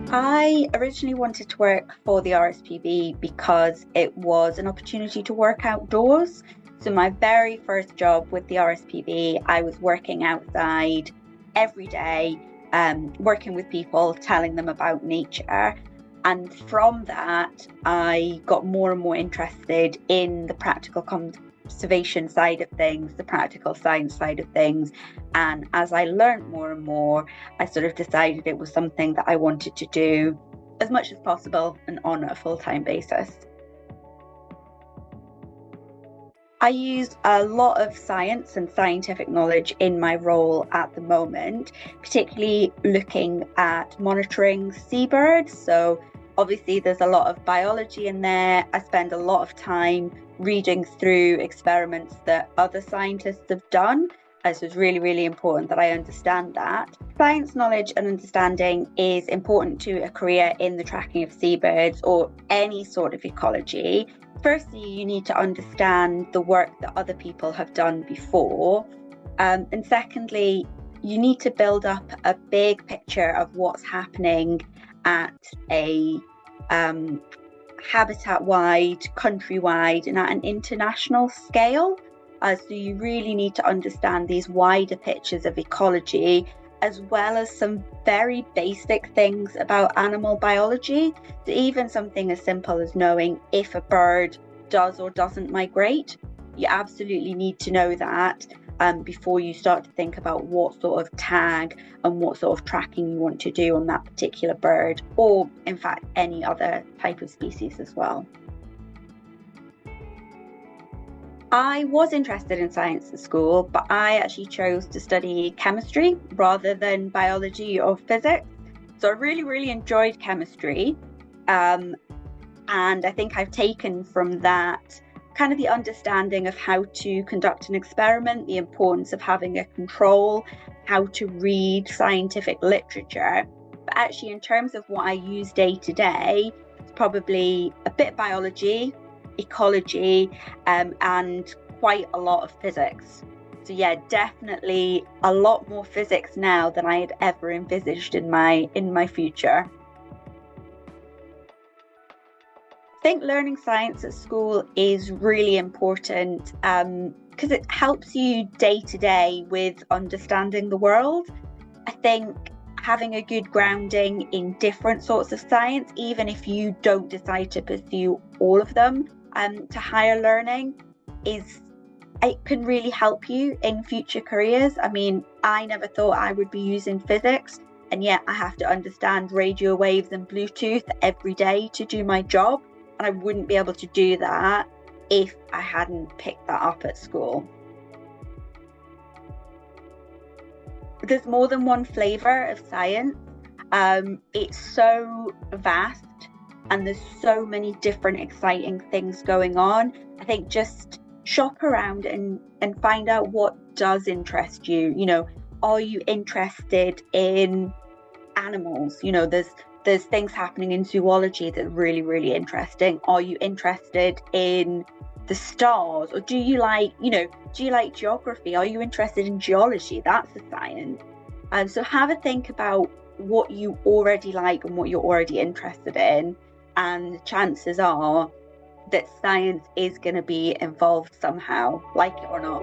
I originally wanted to work for the RSPB because it was an opportunity to work outdoors. So my very first job with the RSPB, I was working outside every day, working with people, telling them about nature. And from that, I got more and more interested in the practical conservation side of things, the practical science side of things. And as I learned more and more, I sort of decided it was something that I wanted to do as much as possible and on a full-time basis. I use a lot of science and scientific knowledge in my role at the moment, particularly looking at monitoring seabirds. So obviously there's a lot of biology in there. I spend a lot of time reading through experiments that other scientists have done. So it's really, really important that I understand that. Science knowledge and understanding is important to a career in the tracking of seabirds or any sort of ecology. Firstly, you need to understand the work that other people have done before. And secondly, you need to build up a big picture of what's happening at a habitat-wide, country-wide, and at an international scale. So you really need to understand these wider pictures of ecology, as well as some very basic things about animal biology. So even something as simple as knowing if a bird does or doesn't migrate, you absolutely need to know that before you start to think about what sort of tag and what sort of tracking you want to do on that particular bird, or in fact any other type of species as well. I was interested in science at school, but I actually chose to study chemistry rather than biology or physics. So I really, really enjoyed chemistry. And I think I've taken from that kind of the understanding of how to conduct an experiment, the importance of having a control, how to read scientific literature. But actually, in terms of what I use day to day, it's probably a bit biology, ecology, and quite a lot of physics. So yeah, definitely a lot more physics now than I had ever envisaged in my future. I think learning science at school is really important because it helps you day to day with understanding the world. I think having a good grounding in different sorts of science, even if you don't decide to pursue all of them to higher learning, it can really help you in future careers. I mean, I never thought I would be using physics, and yet I have to understand radio waves and Bluetooth every day to do my job. And I wouldn't be able to do that if I hadn't picked that up at school. There's more than one flavour of science. It's so vast and there's so many different exciting things going on. I think just shop around and find out what does interest you. You know, are you interested in animals? You know, there's things happening in zoology that are really, really interesting. Are you interested in the stars? Or do you like geography? Are you interested in geology? That's a science. So have a think about what you already like and what you're already interested in. And chances are that science is going to be involved somehow, like it or not.